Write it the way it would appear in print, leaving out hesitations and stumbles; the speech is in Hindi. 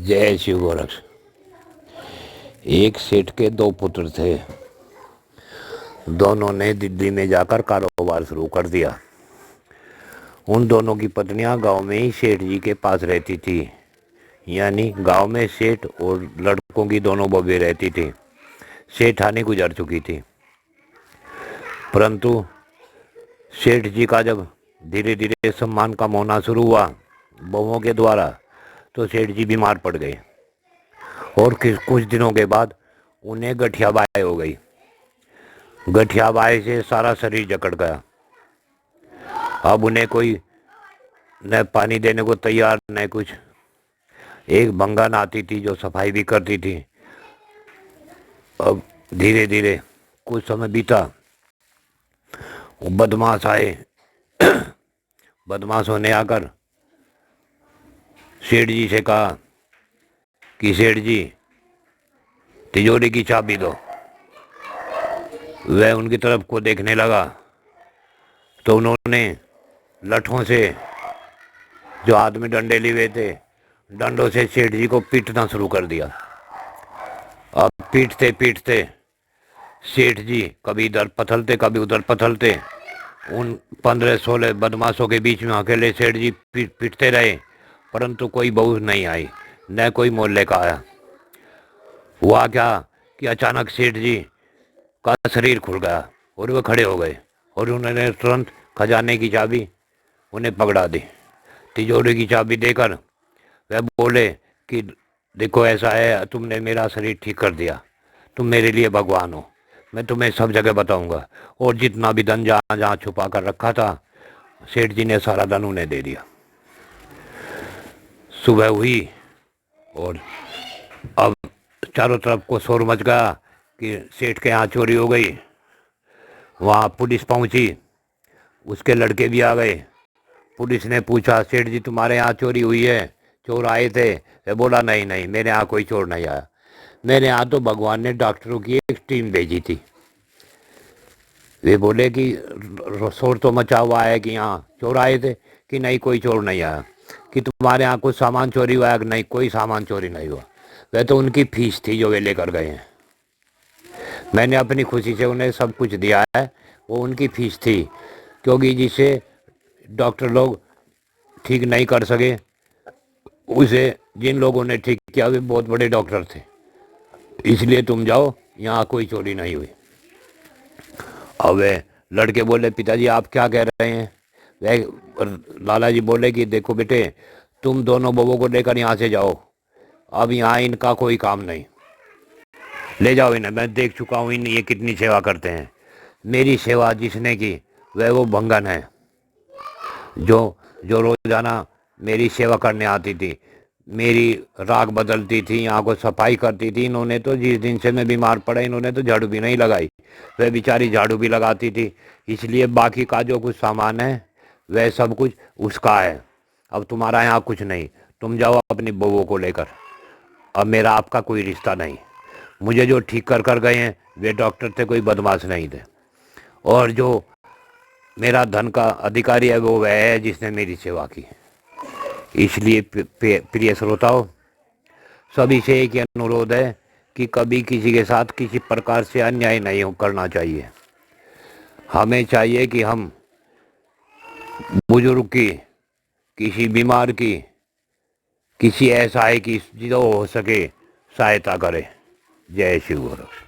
जय शिव गोरक्ष। एक सेठ के दो पुत्र थे। दोनों ने दिल्ली में जाकर कारोबार शुरू कर दिया। उन दोनों की पत्नियां गांव में ही सेठ जी के पास रहती थी। यानी गांव में सेठ और लड़कों की दोनों बहूएं रहती थी। सेठानी गुजर चुकी थी, परंतु सेठ जी का जब धीरे धीरे सम्मान कम होना शुरू हुआ बहुओं के द्वारा, तो सेठ जी बीमार पड़ गए और कुछ दिनों के बाद उन्हें गठियाबाई हो गई। गठियाबाई से सारा शरीर जकड़ गया। अब उन्हें कोई न पानी देने को तैयार न कुछ। एक बंगन आती थी जो सफाई भी करती थी। अब धीरे धीरे कुछ समय बीता, वो बदमाश आए। बदमाशों ने आकर सेठ जी से कहा कि सेठ जी, तिजोरी की चाबी दो। वह उनकी तरफ को देखने लगा तो उन्होंने लठों से, जो हाथ में डंडे लिए हुए थे, डंडों से सेठ जी को पीटना शुरू कर दिया। अब पीटते पीटते सेठ जी कभी इधर पथलते कभी उधर पथलते। उन 15-16 बदमाशों के बीच में अकेले सेठ जी पीटते रहे, परंतु कोई बहू नहीं आई, न कोई मोहल्ले का आया। हुआ क्या कि अचानक सेठ जी का शरीर खुल गया और वे खड़े हो गए और उन्होंने तुरंत खजाने की चाबी उन्हें पकड़ा दी। तिजोरी की चाबी देकर वह बोले कि देखो, ऐसा है, तुमने मेरा शरीर ठीक कर दिया, तुम मेरे लिए भगवान हो, मैं तुम्हें सब जगह बताऊंगा। और जितना भी धन जहाँ जहाँ छुपा कर रखा था, सेठ जी ने सारा धन उन्हें दे दिया। सुबह हुई और अब चारों तरफ को शोर मच गया कि सेठ के यहाँ चोरी हो गई। वहाँ पुलिस पहुँची, उसके लड़के भी आ गए। पुलिस ने पूछा, सेठ जी तुम्हारे यहाँ चोरी हुई है, चोर आए थे? वह बोला, नहीं नहीं, मेरे यहाँ कोई चोर नहीं आया, मेरे यहाँ तो भगवान ने डॉक्टरों की एक टीम भेजी थी। वे बोले कि शोर तो मचा हुआ है कि यहाँ चोर आए थे, कि नहीं कोई चोर नहीं आया। कि तुम्हारे यहाँ कुछ सामान चोरी हुआ है? नहीं, कोई सामान चोरी नहीं हुआ। वह तो उनकी फीस थी जो वे लेकर गए हैं। मैंने अपनी खुशी से उन्हें सब कुछ दिया है, वो उनकी फीस थी, क्योंकि जिसे डॉक्टर लोग ठीक नहीं कर सके, उसे जिन लोगों ने ठीक किया वे बहुत बड़े डॉक्टर थे। इसलिए तुम जाओ, यहाँ कोई चोरी नहीं हुई। अब वे लड़के बोले, पिताजी आप क्या कह रहे हैं? वह लाला जी बोले कि देखो बेटे, तुम दोनों बबों को लेकर यहाँ से जाओ, अब यहाँ इनका कोई काम नहीं, ले जाओ इन्हें। मैं देख चुका हूँ ये कितनी सेवा करते हैं। मेरी सेवा जिसने की वह वो भंगन है जो जो रोजाना मेरी सेवा करने आती थी, मेरी राख बदलती थी, यहाँ को सफाई करती थी। इन्होंने तो जिस दिन से मैं बीमार पड़ा, इन्होंने तो झाड़ू भी नहीं लगाई। वह बेचारी झाड़ू भी लगाती थी। इसलिए बाकी का जो कुछ सामान है वह सब कुछ उसका है। अब तुम्हारा यहाँ कुछ नहीं, तुम जाओ अपनी बहू को लेकर। अब मेरा आपका कोई रिश्ता नहीं। मुझे जो ठीक कर कर गए हैं वे डॉक्टर थे, कोई बदमाश नहीं थे। और जो मेरा धन का अधिकारी है वो वह है जिसने मेरी सेवा की। इसलिए प्रिय श्रोताओं, सभी से एक ही अनुरोध है कि कभी किसी के साथ किसी प्रकार से अन्याय नहीं करना चाहिए। हमें चाहिए कि हम बुजुर्ग की, किसी बीमार की, किसी असहाय की जो हो सके सहायता करें। जय शिव गुरु।